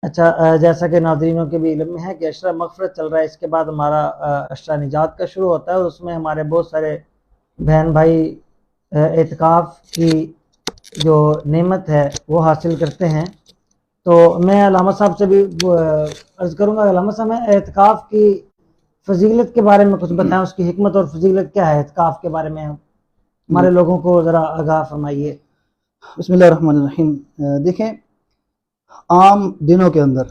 अच्छा, जैसा कि नाज़रीनों के भी इल्म में है कि अशरा मग़फ़िरत चल रहा है, इसके बाद हमारा अशरा निजात का शुरू होता है और उसमें हमारे बहुत सारे बहन भाई एतिकाफ़ की जो नेमत है वो हासिल करते हैं। तो मैं अल्लामा साहब से भी अर्ज़ करूँगा, अल्लामा साहब मैं एतिकाफ़ की फ़जीलत के बारे में कुछ बताएं, उसकी हिकमत और फ़जीलत क्या है एतिकाफ़ के बारे में हमारे लोगों को ज़रा आगाह फरमाइए। बिस्मिल्लाहिर्रहमानिर्रहीम। देखें, आम दिनों के अंदर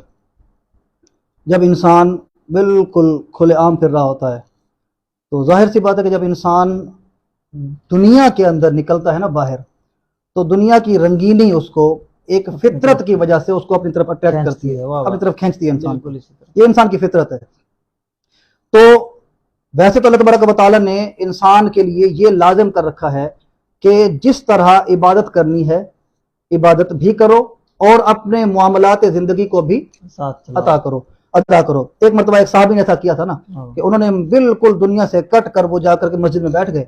जब इंसान बिल्कुल खुलेआम फिर रहा होता है तो जाहिर सी बात है कि जब इंसान दुनिया के अंदर निकलता है ना बाहर, तो दुनिया की रंगीनी उसको एक फितरत की वजह से उसको अपनी तरफ अट्रैक्ट करती है, अपनी तरफ खींचती है इंसान को। ये इंसान की फितरत है। तो वैसे तो अल्लाह तबारक व तआला ने इंसान के लिए ये लाजिम कर रखा है कि जिस तरह इबादत करनी है इबादत भी करो और अपने मामलात ज़िंदगी को भी अदा करो। एक मरतबा एक साहबी ने ऐसा किया था ना कि उन्होंने बिल्कुल दुनिया से कट कर वो जाकर के मस्जिद में बैठ गए,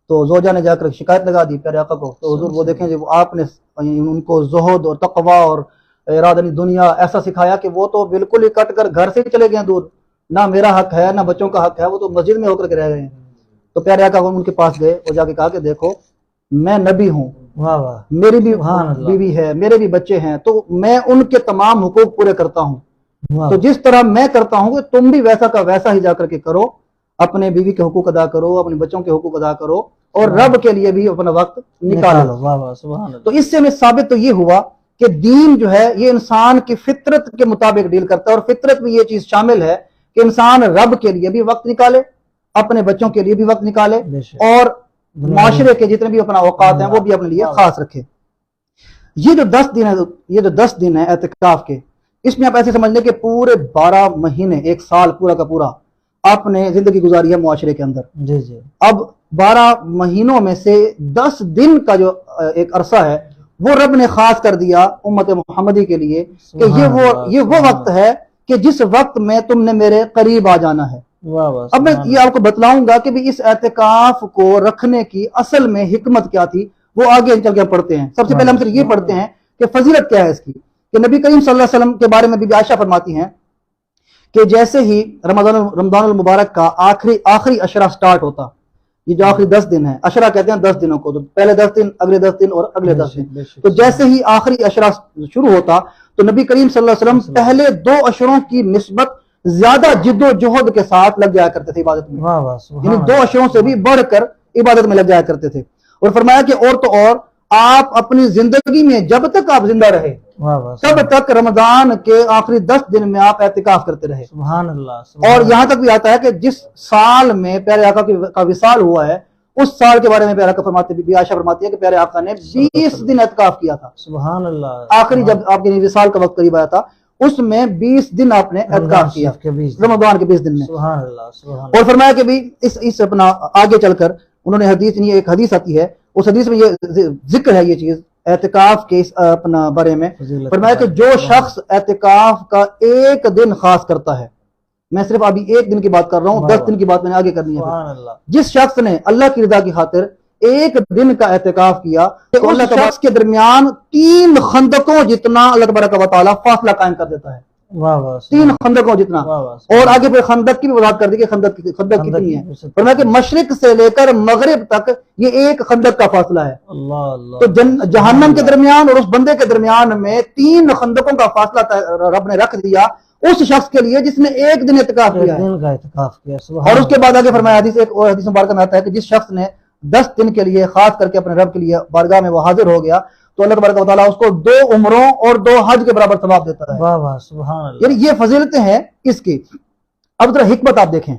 तो जोजा ने जाकर शिकायत लगा दी प्यारे आका को। तो हुजूर वो देखें जब आपने उनको ज़ुहद और तक़वा और इरादनी दुनिया ऐसा सिखाया कि वो तो बिल्कुल ही कट कर घर से चले गए दूर, ना मेरा हक है ना बच्चों का हक है, वो तो मस्जिद में होकर के रह गए हैं। तो प्यारे आका उनके पास गए, वो जाके कहा कि देखो मैं नबी हूँ, मेरी भी बीवी है, मेरे भी बच्चे हैं, तो मैं उनके तमाम हुकूक पूरे करता हूँ। तो जिस तरह मैं करता हूँ कि तुम भी वैसा का वैसा ही जाकर के करो, अपने बीवी के हुकूक अदा करो, अपने बच्चों के हुकूक अदा करो और रब के लिए भी अपना वक्त निकालो। तो इससे में साबित तो ये हुआ कि दीन जो है ये इंसान की फितरत के मुताबिक डील करता है, और फितरत में ये चीज शामिल है कि इंसान रब के लिए भी वक्त निकाले, अपने बच्चों के लिए भी वक्त निकाले और माशरे के जितने भी अपना औकात हैं वो भी अपने लिए खास रखे। ये जो 10 दिन है एतिकाफ के, इसमें आप ऐसे समझ लें कि पूरे 12 महीने, एक साल पूरा का पूरा आपने जिंदगी गुजारी है मुआशरे के अंदर। जी जी। अब 12 महीनों में से 10 दिन का जो एक अरसा है वो रब ने खास कर दिया उम्मत मुहम्मदी के लिए कि ये वो वक्त है कि जिस वक्त में तुमने मेरे करीब आ जाना है। अब मैं ये आपको बतलाऊंगा कि भी इस एतिकाफ को रखने की असल में हिकमत क्या थी, वो आगे चल के पढ़ते हैं। सबसे पहले हम सिर्फ ये पढ़ते हैं कि फजीलत क्या है इसकी, कि नबी करीम सल्लल्लाहु अलैहि वसल्लम के बारे में बीबी आयशा फरमाती हैं कि जैसे ही रमजान मुबारक का आखिरी अशरा स्टार्ट होता, ये जो आखिरी 10 दिन है, अशरा कहते हैं 10 दिनों को, तो पहले 10 दिन, अगले 10 दिन और अगले 10 दिन, तो जैसे ही आखिरी अशरा शुरू होता तो नबी करीम सल्लल्लाहु अलैहि वसल्लम पहले 2 अशरों की निस्बत ज्यादा जिद्दोजहद के साथ लग जाया करते थे इबादत में, यानी 2 अशरों से भी बढ़कर इबादत में लग जाया करते थे। और फरमाया कि और तो और आप अपनी जिंदगी में जब तक आप जिंदा रहे तब तक रमजान के आखिरी 10 दिन में आप एतिकाफ करते रहे। सुभान अल्लाह। और यहां तक भी आता है कि जिस साल में प्यारे आका का विसाल हुआ है उस साल के बारे में प्यारे आका फरमाते, बीबी आयशा फरमाती है कि प्यारे आका ने 20 दिन एतिकाफ किया था। सुभान अल्लाह। आखिरी जब आपके विसाल का वक्त करीब आया था उसमें 20 दिन आपने एतिकाफ किया, रमजान के 20 दिन में। सुभान अल्लाह। और फरमाया कि भी इस अपना आगे चलकर उन्होंने एक हदीस आती है, उस हदीस में ये जिक्र है ये चीज एतिकाफ के इस अपना बारे में। फरमाया कि जो शख्स एतिकाफ का एक दिन खास करता है, मैं सिर्फ अभी एक दिन की बात कर रहा हूँ, 10 दिन की बात मैंने आगे करनी है। जिस शख्स ने अल्लाह की रिदा की खातिर एक दिन का एतिकाफ किया तो उस शख्स के दरमियान 3 खंदकों जितना अल्लाह तबारक व तआला फासला कायम कर देता है। 3 खंदकों जितना। और आगे फिर खंदक की भी वजाहत कर दी कि खंदक कितनी है, फरमाया कि मशरिक से लेकर मगरिब तक ये एक खंदक का फासला है। तो जहन्नम के दरमियान और उस बंदे के दरमियान में 3 खंदकों का फासला रब ने रख दिया उस शख्स के लिए जिसने एक दिन एतिकाफ किया है। और उसके बाद आगे फरमाया एक और हदीस मुबारक में आता है कि जिस शख्स ने 10 दिन के लिए खास करके अपने रब के लिए बारगाह में वो हाजिर हो गया तो अल्लाह तबारक व तआला उसको 2 उम्रों और 2 हज के बराबर सवाब देता है। वाह वाह, सुभान अल्लाह। यानी ये फजीलतें हैं इसकी। अब जरा हिकमत आप देखें,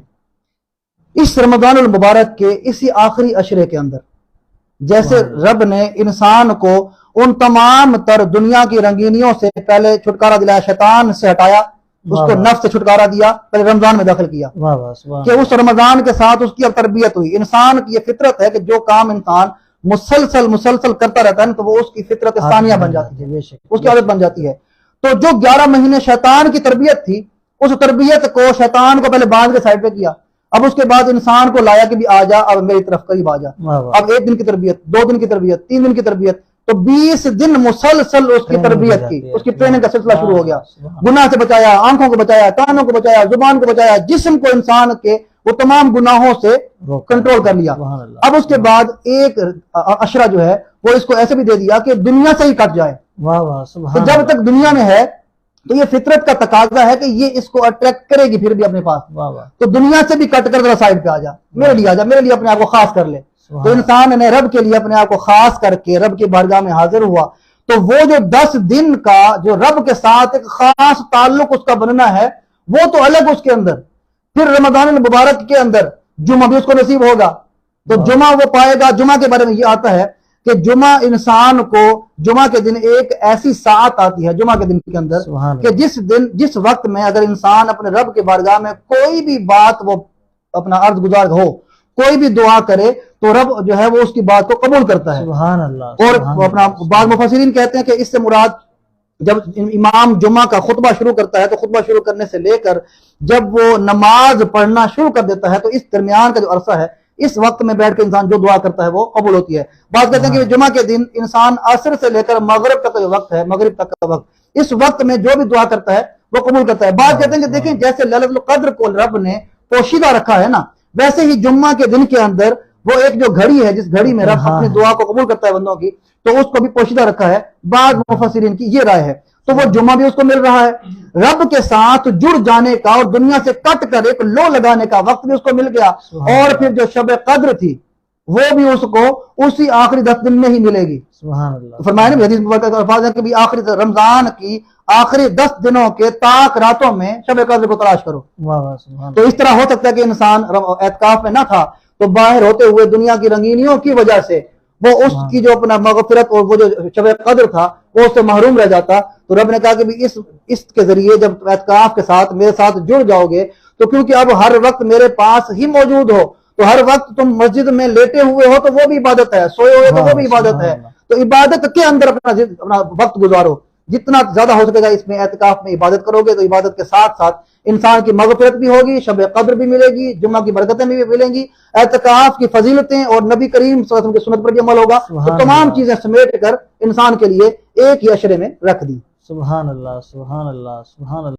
इस रमजानुल मुबारक के इसी आखिरी अशरे के अंदर जैसे रब ने इंसान को उन तमाम तर दुनिया की रंगीनियों से पहले छुटकारा दिलाया, शैतान से हटाया, उसको नफ्स से छुटकारा दिया, पहले रमजान में दाखिल किया कि उस रमजान के साथ उसकी अब तरबियत हुई। इंसान की यह फितरत है कि जो काम इंसान मुसलसल करता रहता है ना तो वो उसकी फितरत सानिया बन जाती है, उसकी आदत बन जाती है। तो जो 11 महीने शैतान की तरबियत थी, उस तरबियत को शैतान को पहले बांध के साइड पे किया, अब उसके बाद इंसान को लाया कि भी आ जा, अब मेरी तरफ करीब आ जा। अब 1 दिन की तरबियत, 2 दिन की तरबियत, 3 दिन की तरबियत, तो 20 दिन मुसलसल उसकी तरबियत की, उसकी ट्रेनिंग का सिलसिला शुरू हो गया। गुनाह से बचाया, आंखों को बचाया, कानों को बचाया, जुबान को बचाया, जिस्म को इंसान के वो तमाम गुनाहों से कंट्रोल कर लिया। अब उसके बाद एक अशरा जो है वो इसको ऐसे भी दे दिया कि दुनिया से ही कट जाए। तो जब तक दुनिया में है तो ये फितरत का तकाजा है कि ये इसको अट्रैक्ट करेगी फिर भी अपने पास। तो दुनिया से भी कट कर जरा साइड पे आ जा, मेरे लिए आ जा, मेरे लिए अपने आप को खास कर ले। तो इंसान ने रब के लिए अपने आप को खास करके रब की बारगाह में हाजिर हुआ। तो वो जो 10 दिन का जो रब के साथ एक खास ताल्लुक उसका बनना है वो तो अलग उसके अंदर। फिर रमजान मुबारक के अंदर जुमा भी उसको नसीब होगा, तो जुमा वो पाएगा। जुमा के बारे में ये आता है कि जुमा इंसान को, जुमा के दिन एक ऐसी सात आती है जुमा के दिन के अंदर कि जिस वक्त में अगर इंसान अपने रब के बारगाह में कोई भी बात वो अपना अर्ज गुजार हो, कोई भी दुआ करे तो रब जो है वो उसकी बात को कबूल करता है। सुभान अल्लाह। और अपना बाद मुफस्सिरीन कहते हैं कि इससे मुराद जब इमाम जुमा का खुतबा शुरू करता है तो खुतबा शुरू करने से लेकर जब वो नमाज पढ़ना शुरू कर देता है तो इस दरमियान का जो अरसा है, इस वक्त में बैठ के इंसान जो दुआ करता है वो कबूल होती है। बात कहते हैं कि जुमा के दिन इंसान असर से लेकर मगरिब तक का जो वक्त है, मगरिब तक का वक्त, इस वक्त में जो भी दुआ करता है वो कबूल करता है। बात कहते हैं कि देखें जैसे लैलतुल कद्र को रब ने पोशीदा रखा है ना, वैसे ही जुम्मा के दिन के अंदर वो एक जो घड़ी है जिस घड़ी में रब अपनी दुआ को कबूल करता है बंदों की, तो उसको भी पोशीदा रखा है। बाद मुफस्सिरीन की ये राय है। तो वो जुम्मा भी उसको मिल रहा है, रब के साथ जुड़ जाने का और दुनिया से कट कर एक लो लगाने का वक्त भी उसको मिल गया। और फिर जो शब कद्र थी वो भी उसको उसी आखिरी 10 दिन में ही मिलेगी। फरमाया ना हदीस मुबारक अल्फाज है कि भी आखिरी रमजान की आखिरी 10 दिनों के ताक रातों में शब कद्र को तलाश करो। तो इस तरह हो सकता है कि इंसान एतकाफ में ना था तो बाहर होते हुए दुनिया की रंगीनियों की वजह से वो उसकी जो अपना मगफिरत और वो जो शब कद्र था वो उससे महरूम रह जाता। तो रब ने कहा कि भी इसके जरिए जब एतकाफ के साथ मेरे साथ जुड़ जाओगे तो क्योंकि अब हर वक्त मेरे पास ही मौजूद हो, तो हर वक्त तुम मस्जिद में लेटे हुए हो तो वो भी इबादत है, सोए हुए तो वो भी इबादत है। तो इबादत के अंदर अपना वक्त गुजारो, जितना ज्यादा हो सकेगा इसमें एतकाफ में इबादत करोगे तो इबादत के साथ साथ इंसान की मगफिरत भी होगी, शब कद्र भी मिलेगी, जुम्मा की बरकतें भी मिलेंगी, एतकाफ की फजीलतें और नबी करीम सल्लल्लाहु अलैहि वसल्लम की सुन्नत पर भी अमल होगा। तो तमाम चीजें समेट कर इंसान के लिए एक ही अशरे में रख दी। सुभान अल्लाह, सुभान अल्लाह, सुभान अल्लाह।